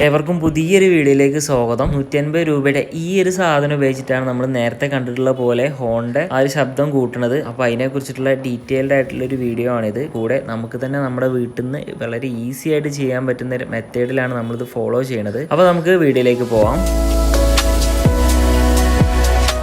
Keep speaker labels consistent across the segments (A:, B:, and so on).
A: ഏവർക്കും പുതിയൊരു വീഡിയോയിലേക്ക് സ്വാഗതം. 150 രൂപയുടെ ഈ ഒരു സാധനം ഉപയോഗിച്ചിട്ടാണ് നമ്മൾ നേരത്തെ കണ്ടിട്ടുള്ള പോലെ ഹോണിന്റെ ആ ഒരു ശബ്ദം കൂട്ടുന്നത്. അപ്പോൾ അതിനെ കുറിച്ചിട്ടുള്ള ഡീറ്റെയിൽഡ് ആയിട്ടുള്ള ഒരു വീഡിയോ ആണിത്. കൂടെ നമുക്ക് തന്നെ നമ്മുടെ വീട്ടിൽ നിന്ന് വളരെ ഈസി ആയിട്ട് ചെയ്യാൻ പറ്റുന്ന ഒരു മെത്തേഡിലാണ് നമ്മളിത് ഫോളോ ചെയ്യുന്നത്. അപ്പോൾ നമുക്ക് വീഡിയോയിലേക്ക് പോവാം.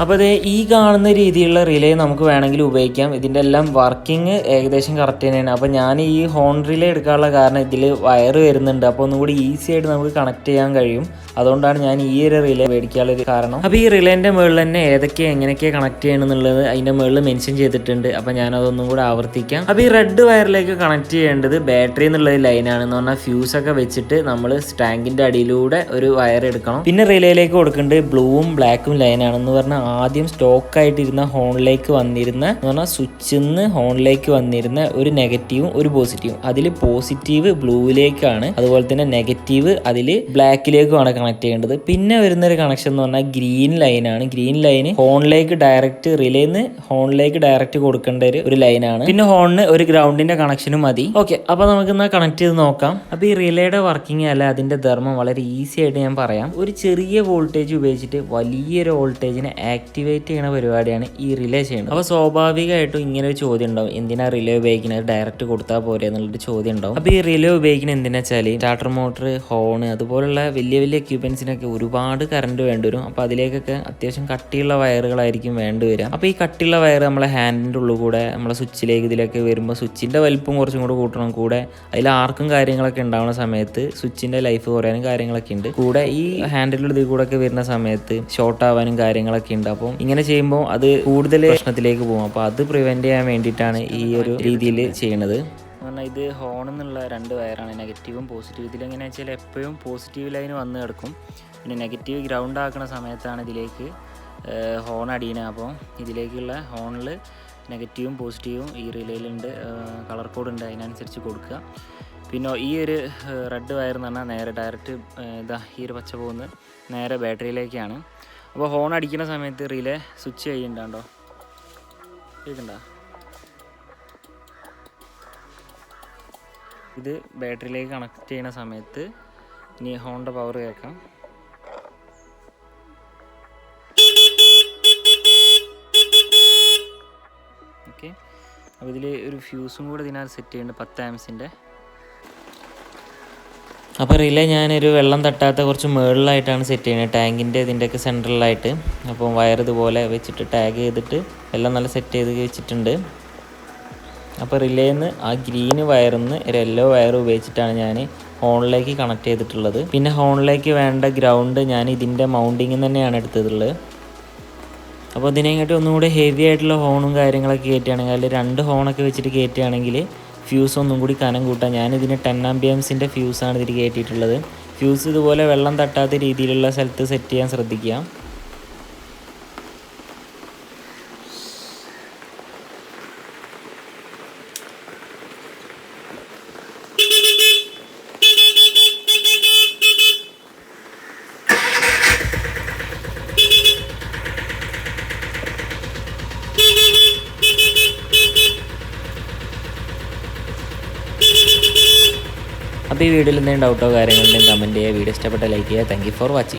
A: അപ്പോൾ ഇത് ഈ കാണുന്ന രീതിയിലുള്ള റിലേ നമുക്ക് വേണമെങ്കിൽ ഉപയോഗിക്കാം. ഇതിൻ്റെ എല്ലാം വർക്കിംഗ് ഏകദേശം കറക്റ്റ് തന്നെയാണ്. അപ്പോൾ ഞാൻ ഈ ഹോൺ റിലേ എടുക്കാനുള്ള കാരണം ഇതിൽ വയർ വരുന്നുണ്ട്. അപ്പോൾ ഒന്നും കൂടി ഈസി ആയിട്ട് നമുക്ക് കണക്ട് ചെയ്യാൻ കഴിയും. അതുകൊണ്ടാണ് ഞാൻ ഈ ഒരു റിലേ മേടിക്കാനുള്ള ഒരു കാരണം. അപ്പോൾ ഈ റിലേൻ്റെ മുകളിൽ തന്നെ ഏതൊക്കെ എങ്ങനെയൊക്കെ കണക്ട് ചെയ്യണം എന്നുള്ളത് അതിൻ്റെ മുകളിൽ മെൻഷൻ ചെയ്തിട്ടുണ്ട്. അപ്പോൾ ഞാനതൊന്നും കൂടെ ആവർത്തിക്കാം. അപ്പോൾ ഈ റെഡ് വയറിലേക്ക് കണക്ട് ചെയ്യേണ്ടത് ബാറ്ററി എന്നുള്ള ലൈനാണെന്ന് പറഞ്ഞാൽ ഫ്യൂസൊക്കെ വെച്ചിട്ട് നമ്മൾ ടാങ്കിൻ്റെ അടിയിലൂടെ ഒരു വയർ എടുക്കണം. പിന്നെ റിലേയിലേക്ക് കൊടുക്കേണ്ടത് ബ്ലൂവും ബ്ലാക്കും ലൈനാണെന്ന് പറഞ്ഞാൽ ആദ്യം സ്റ്റോക്ക് ആയിട്ടിരുന്ന ഹോണിലേക്ക് വന്നിരുന്ന എന്ന് പറഞ്ഞാൽ സ്വിച്ചിൽ നിന്ന് ഹോണിലേക്ക് വന്നിരുന്ന ഒരു നെഗറ്റീവും ഒരു പോസിറ്റീവും. അതിൽ പോസിറ്റീവ് ബ്ലൂവിലേക്കാണ്, അതുപോലെ തന്നെ നെഗറ്റീവ് അതിൽ ബ്ലാക്കിലേക്കുമാണ് കണക്ട് ചെയ്യേണ്ടത്. പിന്നെ വരുന്ന ഒരു കണക്ഷൻ എന്ന് പറഞ്ഞാൽ ഗ്രീൻ ലൈനാണ്. ഗ്രീൻ ലൈന് ഹോണിലേക്ക് ഡയറക്റ്റ് റിലേന്ന് ഹോണിലേക്ക് ഡയറക്റ്റ് കൊടുക്കേണ്ട ഒരു ലൈനാണ്. പിന്നെ ഹോണിന് ഒരു ഗ്രൗണ്ടിന്റെ കണക്ഷനും മതി. ഓക്കെ, അപ്പൊ നമുക്ക് എന്നാൽ കണക്ട് ചെയ്ത് നോക്കാം. അപ്പൊ ഈ റിലേയുടെ വർക്കിംഗ് അല്ല അതിന്റെ ധർമ്മം വളരെ ഈസി ആയിട്ട് ഞാൻ പറയാം. ഒരു ചെറിയ വോൾട്ടേജ് ഉപയോഗിച്ചിട്ട് വലിയൊരു വോൾട്ടേജിനെ ആക്ടിവേറ്റ് ചെയ്യുന്ന പരിപാടിയാണ് ഈ റിലേ ചെയ്യുന്നത്. അപ്പോൾ സ്വാഭാവികമായിട്ടും ഇങ്ങനെ ഒരു ചോദ്യം ഉണ്ടാവും, എന്തിനാ റിലേ ഉപയോഗിക്കുന്നത്, ഡയറക്റ്റ് കൊടുത്താൽ പോരെ എന്നുള്ളൊരു ചോദ്യം ഉണ്ടാവും. അപ്പോൾ ഈ റിലേ ഉപയോഗിക്കുന്നത് എന്തിനാ വെച്ചാൽ സ്റ്റാർട്ടർ മോട്ടർ, ഹോൺ അതുപോലുള്ള വലിയ വലിയ എക്യുപ്മെന്റ്സിനൊക്കെ ഒരുപാട് കറണ്ട് വേണ്ടിവരും. അപ്പോൾ അതിലേക്കൊക്കെ അത്യാവശ്യം കട്ടിയുള്ള വയറുകളായിരിക്കും വേണ്ടിവരിക. അപ്പോൾ ഈ കട്ടിയുള്ള വയർ നമ്മളെ ഹാൻഡിൻ്റെ ഉള്ളിൽ കൂടെ നമ്മളെ സ്വിച്ചിലേക്ക് ഇതിലേക്ക് വരുമ്പോൾ സ്വിച്ചിൻ്റെ വലിപ്പം കുറച്ചും കൂടെ കൂട്ടണം. കൂടെ അതിൽ ആർക്കും കാര്യങ്ങളൊക്കെ ഉണ്ടാവുന്ന സമയത്ത് സ്വിച്ചിൻ്റെ ലൈഫ് കുറയാനും കാര്യങ്ങളൊക്കെ ഉണ്ട്. കൂടെ ഈ ഹാൻഡിലുള്ള ഇതിൽ കൂടെ ഒക്കെ വരുന്ന സമയത്ത് ഷോർട്ട് ആവാനും കാര്യങ്ങളൊക്കെ ഉണ്ട്. അപ്പം ഇങ്ങനെ ചെയ്യുമ്പോൾ അത് കൂടുതൽ പ്രശ്നത്തിലേക്ക് പോകും. അപ്പോൾ അത് പ്രിവെന്റ് ചെയ്യാൻ വേണ്ടിയിട്ടാണ് ഈ ഒരു രീതിയിൽ ചെയ്യണത്. പറഞ്ഞാൽ ഇത് ഹോൺ എന്നുള്ള രണ്ട് വയറാണ്, നെഗറ്റീവും പോസിറ്റീവും. ഇതിലെങ്ങനെയാ വെച്ചാൽ എപ്പോഴും പോസിറ്റീവ് ലൈന് വന്ന് കിടക്കും. പിന്നെ നെഗറ്റീവ് ഗ്രൗണ്ട് ആക്കുന്ന സമയത്താണ് ഇതിലേക്ക് ഹോൺ അടിയണത്. അപ്പോൾ ഇതിലേക്കുള്ള ഹോണിൽ നെഗറ്റീവും പോസിറ്റീവും ഈ റിലേയിലുണ്ട്, കളർ കോഡ് ഉണ്ട്, അതിനനുസരിച്ച് കൊടുക്കുക. പിന്നെ ഈ ഒരു റെഡ് വയർ എന്ന് പറഞ്ഞാൽ നേരെ ഡയറക്റ്റ് ഈ ഒരു പച്ച പോകുന്നത് നേരെ ബാറ്ററിയിലേക്കാണ്. അപ്പോൾ ഹോൺ അടിക്കുന്ന സമയത്ത് റിലേ സ്വിച്ച് ചെയ്യുന്നുണ്ടോ, കേൾക്കണ്ട, ഇത് ബാറ്ററിയിലേക്ക് കണക്ട് ചെയ്യുന്ന സമയത്ത് ഇനി ഹോണിൻ്റെ പവർ കേൾക്കാം. ഓക്കെ, അപ്പോൾ ഇതിൽ ഒരു ഫ്യൂസും കൂടെ ഇതിനകത്ത് സെറ്റ് ചെയ്യുന്നുണ്ട്, 10 ആംസിൻ്റെ. അപ്പോൾ റിലേ ഞാനൊരു വെള്ളം തട്ടാത്ത കുറച്ച് മുകളിലായിട്ടാണ് സെറ്റ് ചെയ്യുന്നത്, ടാങ്കിൻ്റെ ഇതിൻ്റെയൊക്കെ സെൻട്രലായിട്ട്. അപ്പോൾ വയർ ഇതുപോലെ വെച്ചിട്ട് ടാഗ് ചെയ്തിട്ട് എല്ലാം നല്ല സെറ്റ് ചെയ്ത് വെച്ചിട്ടുണ്ട്. അപ്പോൾ റിലേന്ന് ആ ഗ്രീന് വയറിൽ നിന്ന് ഒരു യെല്ലോ വയർ ഉപയോഗിച്ചിട്ടാണ് ഞാൻ ഹോണിലേക്ക് കണക്ട് ചെയ്തിട്ടുള്ളത്. പിന്നെ ഹോണിലേക്ക് വേണ്ട ഗ്രൗണ്ട് ഞാൻ ഇതിൻ്റെ മൗണ്ടിങ്ങിൽ തന്നെയാണ് എടുത്തിട്ടുള്ളത്. അപ്പോൾ ഇതിനെക്കാട്ടി ഒന്നുകൂടി ഹെവി ആയിട്ടുള്ള ഹോണും കാര്യങ്ങളൊക്കെ കയറ്റുകയാണെങ്കിൽ അതിൽ 2 ഹോണൊക്കെ വെച്ചിട്ട് കയറ്റുകയാണെങ്കിൽ ഫ്യൂസ് ഒന്നും കൂടി കനം കൂട്ടാം. ഞാനിതിന് 10 ആംപിയംസിൻ്റെ ഫ്യൂസാണ് ഇതിൽ കയറ്റിയിട്ടുള്ളത്. ഫ്യൂസ് ഇതുപോലെ വെള്ളം തട്ടാത്ത രീതിയിലുള്ള സ്ഥലത്ത് സെറ്റ് ചെയ്യാൻ ശ്രദ്ധിക്കുക. അപ്പോൾ ഈ വീഡിയോയിൽ എന്തെങ്കിലും ഡൗട്ടോ കാര്യങ്ങളുണ്ടെങ്കിൽ കമൻറ്റ് ചെയ്യുക. വീഡിയോ ഇഷ്ടപ്പെട്ട ലൈക്ക് ചെയ്യുക. Thank you for watching.